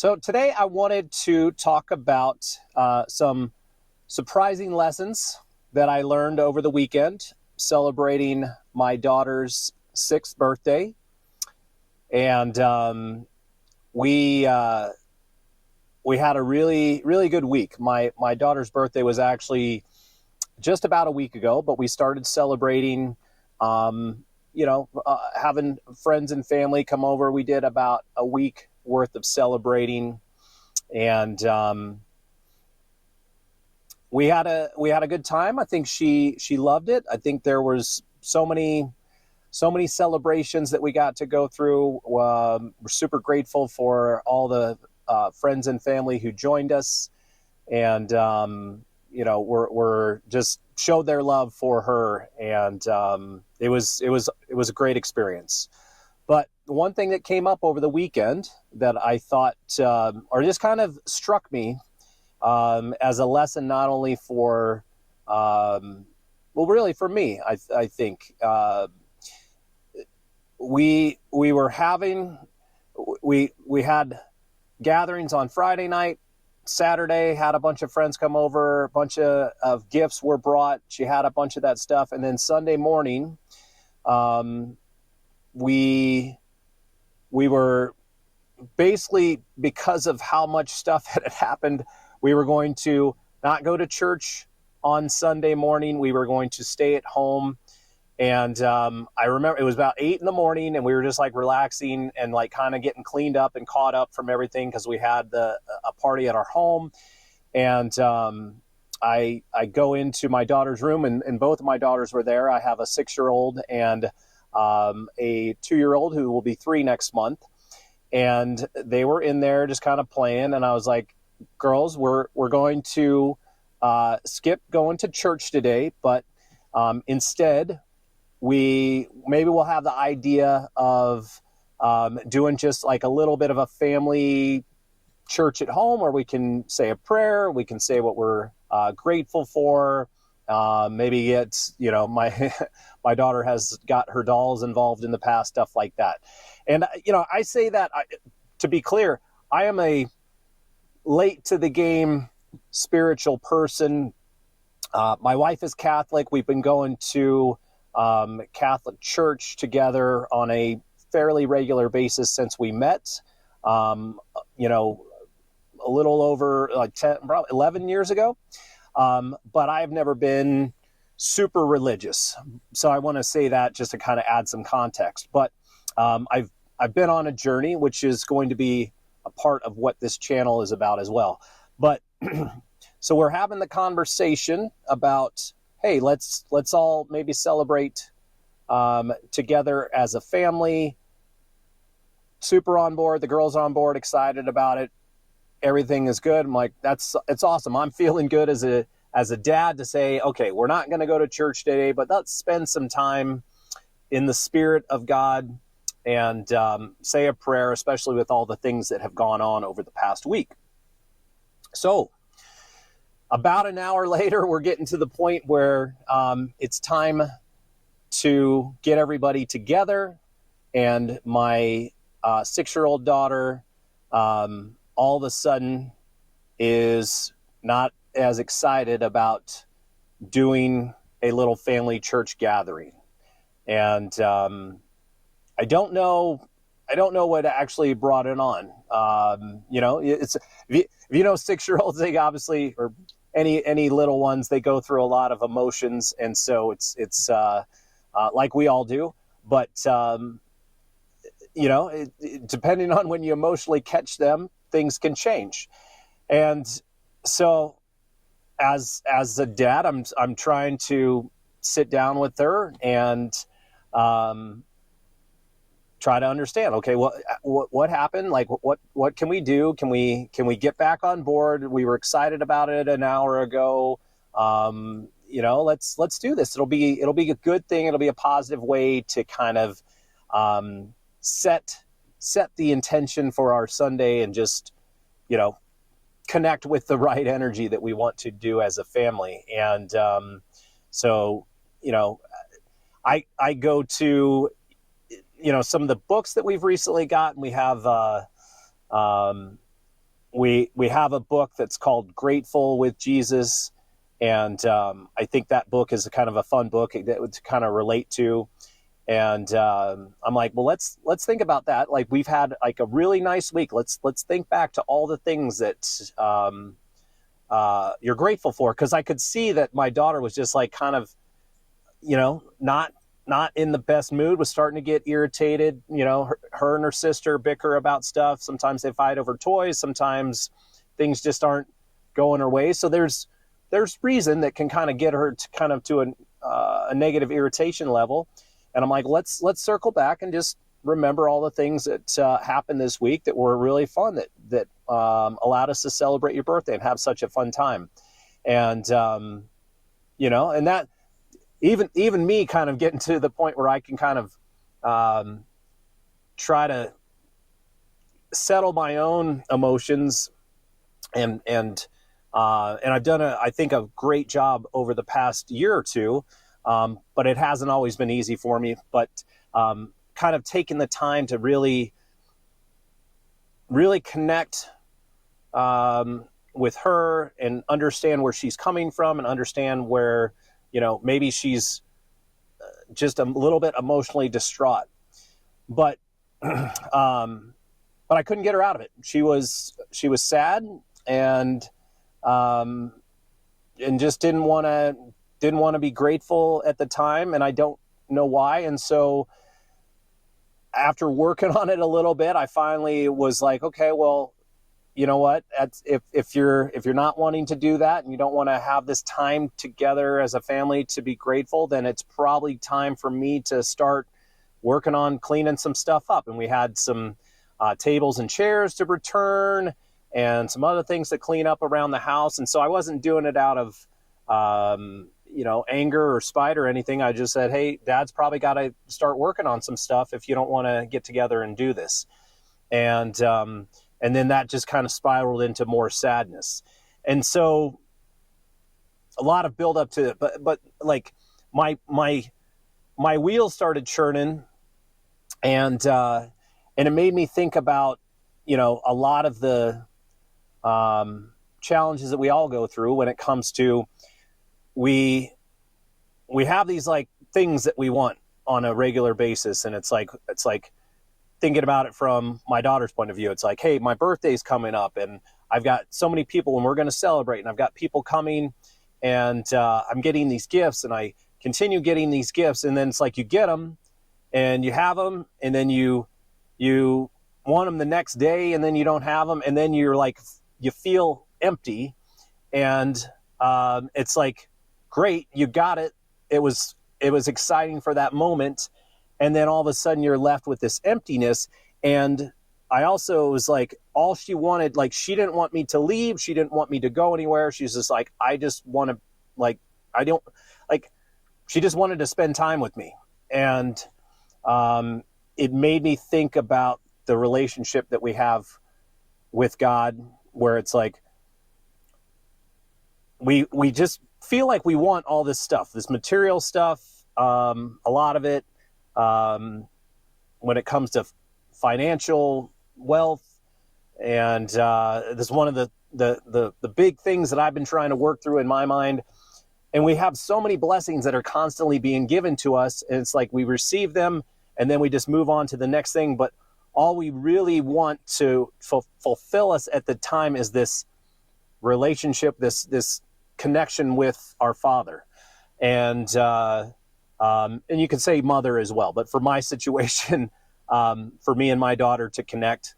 So today I wanted to talk about some surprising lessons that I learned over the weekend celebrating my daughter's sixth birthday. And we had a really good week. My daughter's birthday was actually just about a week ago, but we started celebrating, having friends and family come over. We did about a week worth of celebrating, and we had a good time. I think she loved it. I think there was so many celebrations that we got to go through. We're super grateful for all the friends and family who joined us, and we're just showed their love for her, and it was a great experience. But one thing that came up over the weekend that I thought, or just kind of struck me as a lesson, not only for, really for me, I think we had gatherings on Friday night. Saturday had a bunch of friends come over, a bunch of gifts were brought. She had a bunch of that stuff. And then Sunday morning, we were basically, because of how much stuff had happened, we were going to not go to church on Sunday morning. We were going to stay at home. And I remember it was about 8 a.m, and we were just like relaxing and like kind of getting cleaned up and caught up from everything because we had a party at our home. And I go into my daughter's room, and both of my daughters were there. I have a 6-year-old and a 2-year-old who will be 3 next month. And they were in there just kind of playing. And I was like, girls, we're going to skip going to church today, but instead, we'll have the idea of doing just like a little bit of a family church at home, where we can say a prayer, we can say what we're grateful for. Maybe it's, my daughter has got her dolls involved in the past, stuff like that. And, I say that to be clear, I am a late to the game spiritual person. My wife is Catholic. We've been going to Catholic church together on a fairly regular basis since we met, a little over like 10, probably 11 years ago. But I've never been super religious. So I want to say that just to kind of add some context. But I've been on a journey, which is going to be a part of what this channel is about as well. But so we're having the conversation about, hey, let's all maybe celebrate together as a family. Super on board. The girls on board, excited about it. Everything is good. I'm like, it's awesome. I'm feeling good as a dad to say, okay, we're not going to go to church today, but let's spend some time in the Spirit of God and say a prayer, especially with all the things that have gone on over the past week. So about an hour later, we're getting to the point where it's time to get everybody together. And my 6-year-old daughter all of a sudden is not as excited about doing a little family church gathering. And I don't know what actually brought it on. It's if you know 6-year-olds, they obviously, or any little ones, they go through a lot of emotions, and so it's like we all do. But depending on when you emotionally catch them, things can change. And so, as a dad, I'm trying to sit down with her and try to understand, okay, what happened? Like, what can we do? Can we get back on board? We were excited about it an hour ago. Let's do this. It'll be a good thing. It'll be a positive way to kind of set the intention for our Sunday, and just, connect with the right energy that we want to do as a family. And I go to some of the books that we've recently gotten. We have we have a book that's called Grateful with Jesus, and I think that book is a kind of a fun book that would kind of relate to. And I'm like, well, let's think about that. Like, we've had like a really nice week. Let's think back to all the things that you're grateful for, because I could see that my daughter was just like kind of, not in the best mood, was starting to get irritated. Her and her sister bicker about stuff. Sometimes they fight over toys. Sometimes things just aren't going her way. So there's reason that can kind of get her to a negative irritation level. And I'm like, let's circle back and just remember all the things that happened this week that were really fun, that allowed us to celebrate your birthday and have such a fun time. And and that even me kind of getting to the point where I can kind of try to settle my own emotions, and I've done I think a great job over the past year or two, but it hasn't always been easy for me. But kind of taking the time to really connect with her and understand where she's coming from, and understand where maybe she's just a little bit emotionally distraught, but I couldn't get her out of it. She was sad, and just didn't want to be grateful at the time, and I don't know why. And so after working on it a little bit, I finally was like, okay, well, you know what? If you're not wanting to do that, and you don't want to have this time together as a family to be grateful, then it's probably time for me to start working on cleaning some stuff up. And we had some tables and chairs to return, and some other things to clean up around the house. And so I wasn't doing it out of anger or spite or anything. I just said, hey, Dad's probably got to start working on some stuff if you don't want to get together and do this. And then that just kind of spiraled into more sadness. And so a lot of build up to it, but like my wheels started churning, and it made me think about, a lot of the challenges that we all go through when it comes to, we have these like things that we want on a regular basis. And it's like thinking about it from my daughter's point of view. It's like, hey, my birthday's coming up, and I've got so many people, and we're going to celebrate, and I've got people coming, and I'm getting these gifts, and I continue getting these gifts. And then it's like, you get them and you have them, and then you want them the next day, and then you don't have them. And then you're like, you feel empty. And it's like, great, you got it. It was exciting for that moment. And then all of a sudden you're left with this emptiness. And I also was like, all she wanted, like, she didn't want me to leave. She didn't want me to go anywhere. She's just like, I just want to, like, I don't, like, she just wanted to spend time with me. And it made me think about the relationship that we have with God, where it's like, we just feel like we want all this stuff, this material stuff, a lot of it. When it comes to financial wealth, and this is one of the big things that I've been trying to work through in my mind. And we have so many blessings that are constantly being given to us, and it's like we receive them, and then we just move on to the next thing. But all we really want to fulfill us at the time is this relationship, this connection with our Father, and you could say mother as well. But for my situation, for me and my daughter to connect,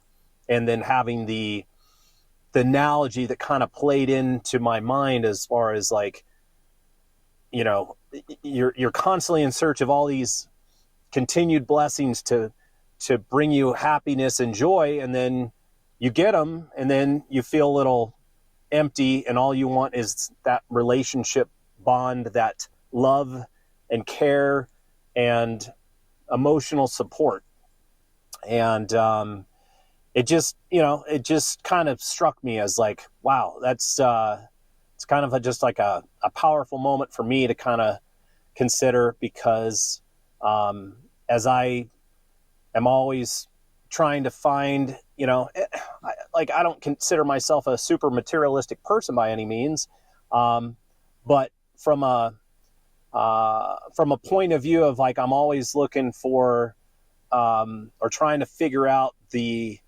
and then having the analogy that kind of played into my mind as far as like, you're constantly in search of all these continued blessings to bring you happiness and joy, and then you get them, and then you feel a little empty, and all you want is that relationship bond, that love and care and emotional support. And it just kind of struck me as like, wow, that's it's kind of just like a powerful moment for me to kind of consider, because as I am always trying to find, I don't consider myself a super materialistic person by any means. But from a point of view of like, I'm always looking for, or trying to figure out the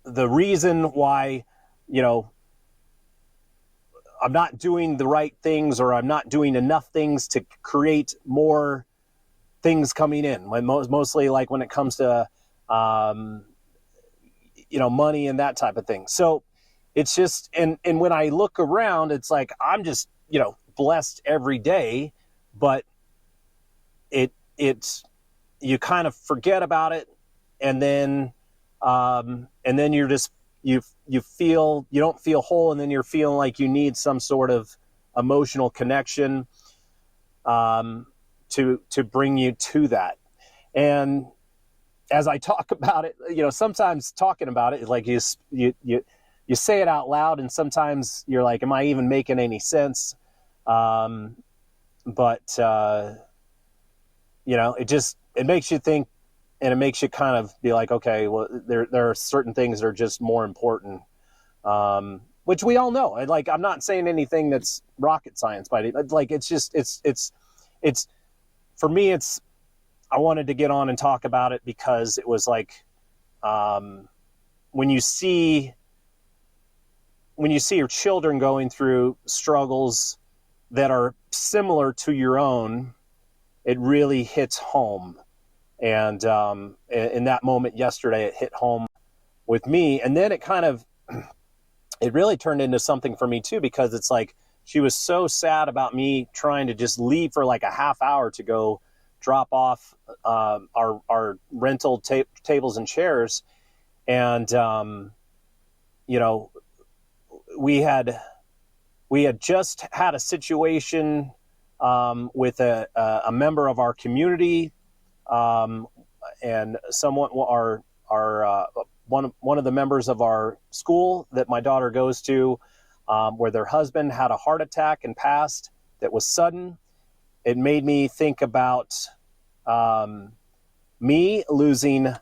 reason why, I'm not doing the right things, or I'm not doing enough things to create more things coming in. Mostly like when it comes to, money and that type of thing. So it's just, and when I look around, it's like, I'm just, blessed every day, but it's, you kind of forget about it. And then you're just, you feel, you don't feel whole. And then you're feeling like you need some sort of emotional connection, to bring you to that. And as I talk about it, sometimes talking about it, like you say it out loud, and sometimes you're like, am I even making any sense? But it makes you think, and it makes you kind of be like, okay, well, there are certain things that are just more important, which we all know. Like, I'm not saying anything that's rocket science, but like, it's just, it's for me, I wanted to get on and talk about it because it was like, when you see your children going through struggles that are similar to your own, it really hits home. And in that moment yesterday, it hit home with me. And then it really turned into something for me too, because it's like, she was so sad about me trying to just leave for like a half hour to go drop off our rental tables and chairs. And, we had just had a situation with a member of our community, and one of the members of our school that my daughter goes to, where their husband had a heart attack and passed. That was sudden. It made me think about me losing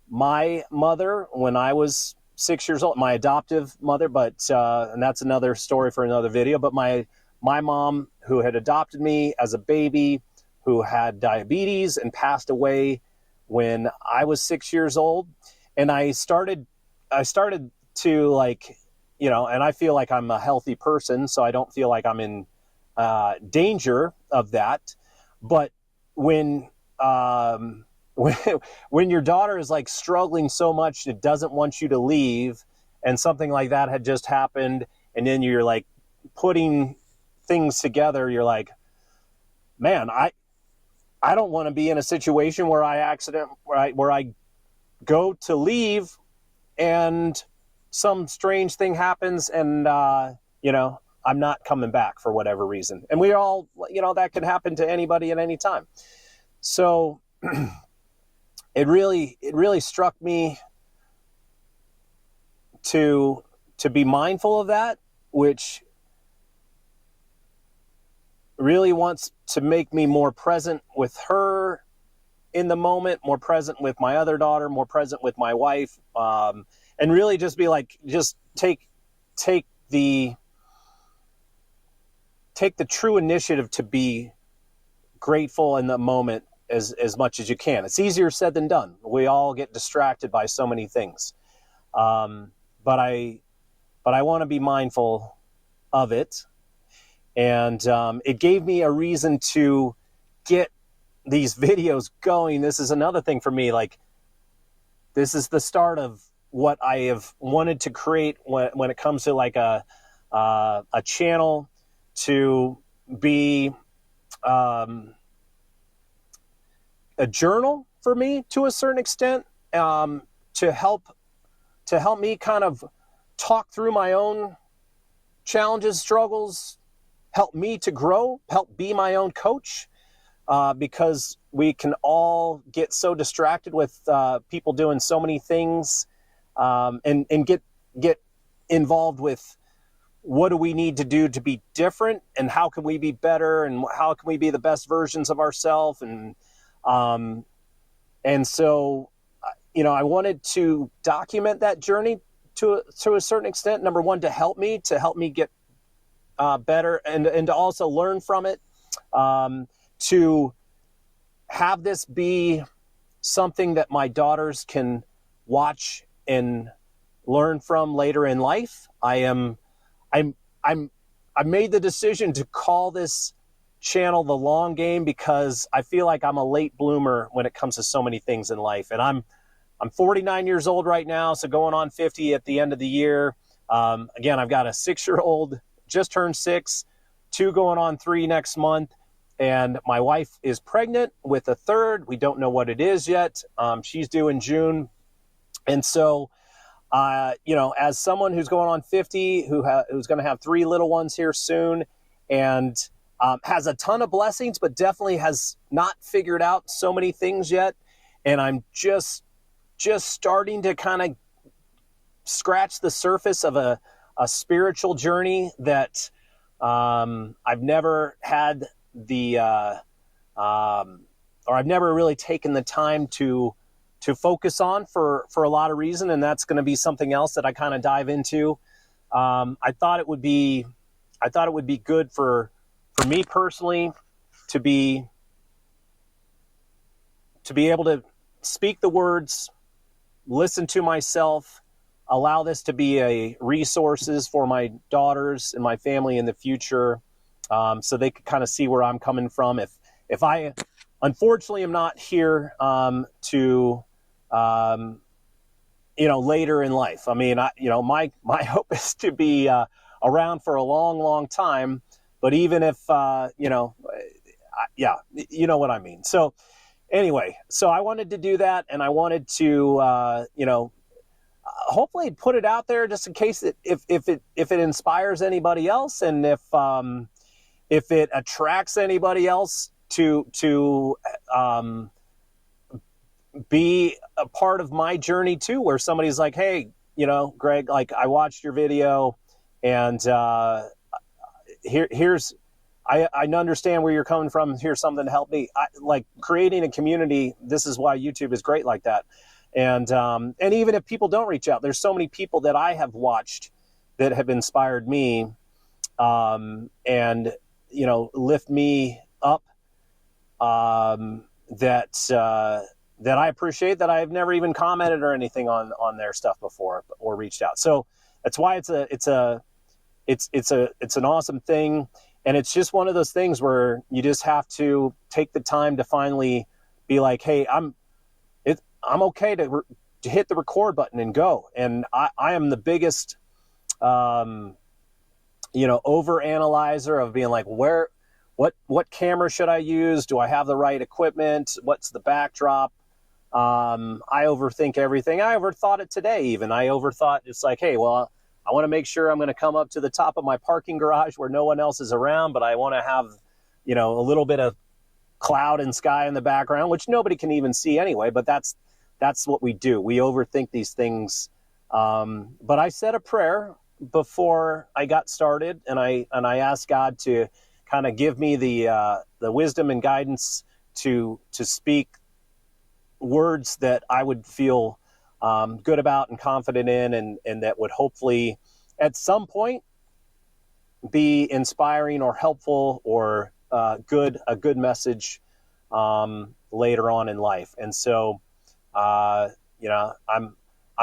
my mother when I was 6 years old, my adoptive mother, but and that's another story for another video. But my mom, who had adopted me as a baby, who had diabetes and passed away when I was 6 years old. And I started to like, and I feel like I'm a healthy person, so I don't feel like I'm in danger of that. But when your daughter is like struggling so much, it doesn't want you to leave, and something like that had just happened, and then you're like putting things together, you're like, man, I don't want to be in a situation where I go to leave and some strange thing happens, and I'm not coming back for whatever reason. And we all, that can happen to anybody at any time. So it really struck me to be mindful of that, which really wants to make me more present with her in the moment, more present with my other daughter, more present with my wife, and really just be like, just take the true initiative to be grateful in the moment as much as you can. It's easier said than done. We all get distracted by so many things. But I want to be mindful of it. And it gave me a reason to get these videos going. This is another thing for me. Like, this is the start of what I have wanted to create when it comes to like a channel to be a journal for me to a certain extent, to help me kind of talk through my own challenges, struggles, help me to grow, help be my own coach, because we can all get so distracted with people doing so many things, and get involved with what do we need to do to be different, and how can we be better, and how can we be the best versions of ourselves. And And so, I wanted to document that journey to a certain extent. Number one, to help me get better, and to also learn from it, to have this be something that my daughters can watch and learn from later in life. I made the decision to call this channel The Long Game because I feel like I'm a late bloomer when it comes to so many things in life. And I'm 49 years old right now, so going on 50 at the end of the year. Again, I've got a 6-year-old, just turned 6, 2 going on 3 next month. And my wife is pregnant with a third. We don't know what it is yet. She's due in June. And so, as someone who's going on 50, who's going to have 3 little ones here soon, and has a ton of blessings, but definitely has not figured out so many things yet. And I'm just starting to kind of scratch the surface of a spiritual journey that I've never had or I've never really taken the time to focus on for a lot of reason. And that's going to be something else that I kind of dive into. I thought it would be good for me personally to be able to speak the words, listen to myself, allow this to be a resources for my daughters and my family in the future, so they could kind of see where I'm coming from. If I unfortunately am not here to later in life. I mean, my hope is to be around for a long, long time. But even if you know what I mean. So anyway, so I wanted to do that, and I wanted to hopefully put it out there just in case if it inspires anybody else, and if it attracts anybody else to be a part of my journey too, where somebody's like, hey, Greg, like I watched your video, and here's I understand where you're coming from. Here's something to help me. Like creating a community. This is why YouTube is great like that. And even if people don't reach out, there's so many people that I have watched that have inspired me, and lift me up. That I appreciate, that I've never even commented or anything on their stuff before or reached out. So that's why it's an awesome thing. And it's just one of those things where you just have to take the time to finally be like, hey, I'm okay to hit the record button and go. And I am the biggest, over analyzer of being like, what camera should I use? Do I have the right equipment? What's the backdrop? I overthink everything. I overthought it today. Even I overthought it's like, hey, well, I want to make sure I'm going to come up to the top of my parking garage where no one else is around, but I want to have, a little bit of cloud and sky in the background, which nobody can even see anyway. But that's what we do. We overthink these things. But I said a prayer before I got started, and I asked God to kind of give me the wisdom and guidance to speak words that I would feel good about and confident in, and that would hopefully at some point be inspiring or helpful or a good message later on in life. And so I'm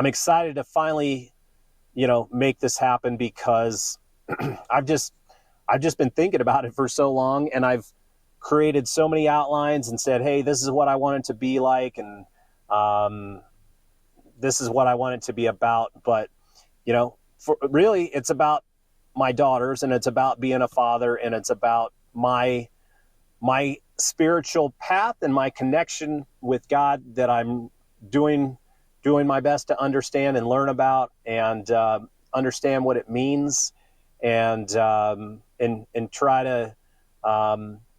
excited to finally make this happen, because I've just been thinking about it for so long, and I've created so many outlines and said, hey, this is what I want it to be like, and this is what I want it to be about. But really it's about my daughters, and it's about being a father, and it's about my spiritual path and my connection with God that I'm doing my best to understand and learn about, and understand what it means, and try to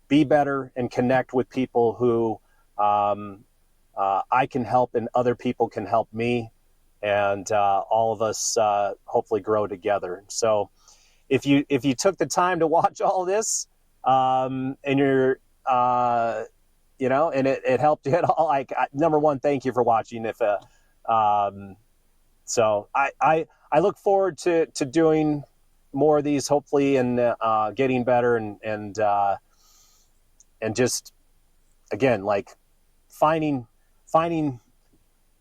be better and connect with people who I can help and other people can help me, and all of us hopefully grow together. So if you took the time to watch all this, and you're and it helped you at all. Like, number one, thank you for watching. So I look forward to doing more of these, hopefully, and getting better and just, again, like finding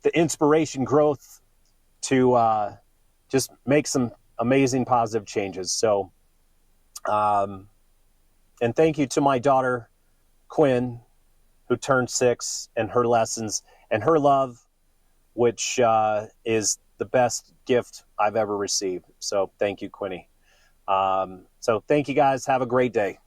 the inspiration, growth to just make some amazing positive changes. So, and thank you to my daughter, Quinn, who turned 6, and her lessons and her love, which is the best gift I've ever received. So thank you, Quinny. So thank you guys. Have a great day.